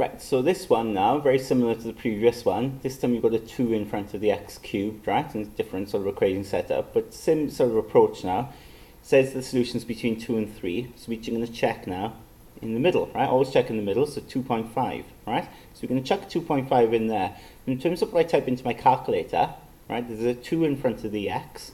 Right, so this one now, very similar to the previous one. This time you've got a 2 in front of the x cubed, right? And different sort of equation setup, but same sort of approach now. Says the solution's between 2 and 3, so we're going to check now in the middle, right? Always check in the middle, so 2.5, right? So we're going to chuck 2.5 in there. In terms of what I type into my calculator, right, there's a 2 in front of the x,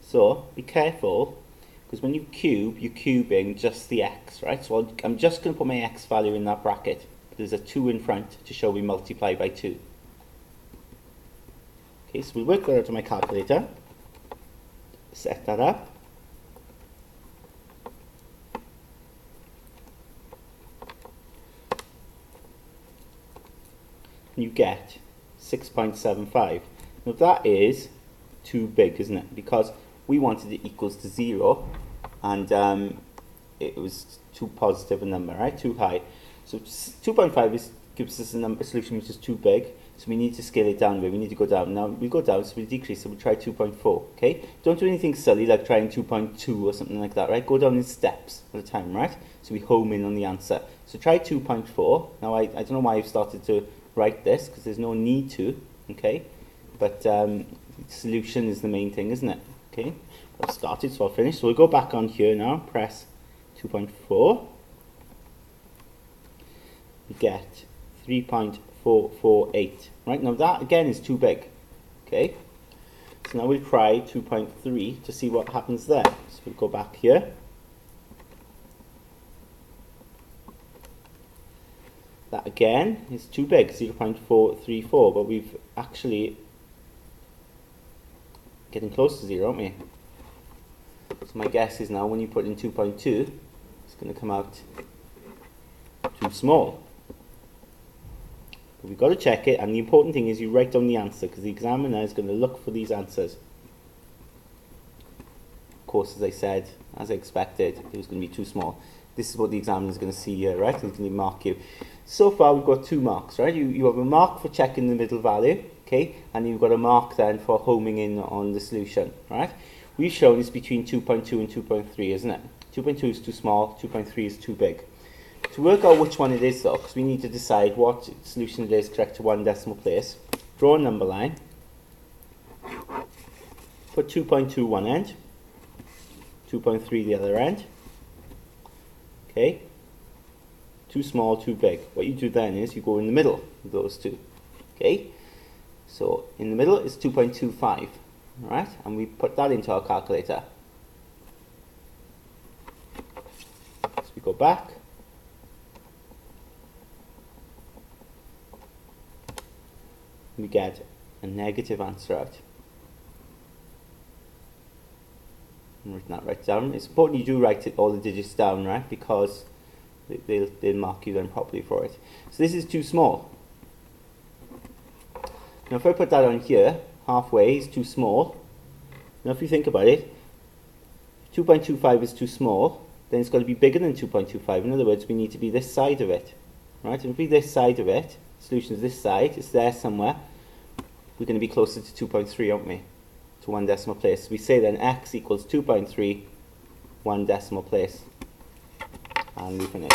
so be careful, because when you cube, you're cubing just the x, right? So I'm just going to put my x value in that bracket. There's a 2 in front to show we multiply by 2. Okay, so we'll work that out on my calculator. Set that up. And you get 6.75. Now that is too big, isn't it? Because we wanted it equals to 0, and it was too positive a number, right? Too high. So 2.5 gives us a solution which is too big, so we need to scale it down. We need to go down. Now we go down, so we decrease, so we'll try 2.4, okay? Don't do anything silly like trying 2.2 or something like that, right? Go down in steps at a time, right? So we home in on the answer. So try 2.4. Now I don't know why I've started to write this, because there's no need to, okay? But solution is the main thing, isn't it? Okay, I've started, so I'll finish. So we'll go back on here now, press 2.4. We get 3.448. Right, now that again is too big. Okay, so now we'll try 2.3 to see what happens there. So we'll go back here. That again is too big, 0.434, but we've actually getting close to 0, aren't we? So my guess is now when you put in 2.2, it's going to come out too small. But we've got to check it, and the important thing is you write down the answer, because the examiner is going to look for these answers. Of course, as I said, as I expected, it was going to be too small. This is what the examiner is going to see here, right? He's going to mark you. So far, we've got 2 marks, right? You have a mark for checking the middle value, okay? And you've got a mark then for homing in on the solution, right? We've shown it's between 2.2 and 2.3, isn't it? 2.2 is too small, 2.3 is too big. To work out which one it is, though, because we need to decide what solution it is correct to 1 decimal place, draw a number line, put 2.2 one end, 2.3 the other end, okay? Too small, too big. What you do then is you go in the middle of those two, okay? So in the middle is 2.25, right? And we put that into our calculator. So we go back. We get a negative answer out. I'm writing that right down. It's important you do write it, all the digits down, right? Because they'll mark you then properly for it. So this is too small. Now if I put that on here, halfway is too small. Now if you think about it, 2.25 is too small, then it's got to be bigger than 2.25. In other words, we need to be this side of it, right? And if we this side of it, solution is this side, it's there somewhere, we're going to be closer to 2.3, aren't we? To 1 decimal place. We say then x equals 2.3, 1 decimal place. And we finish.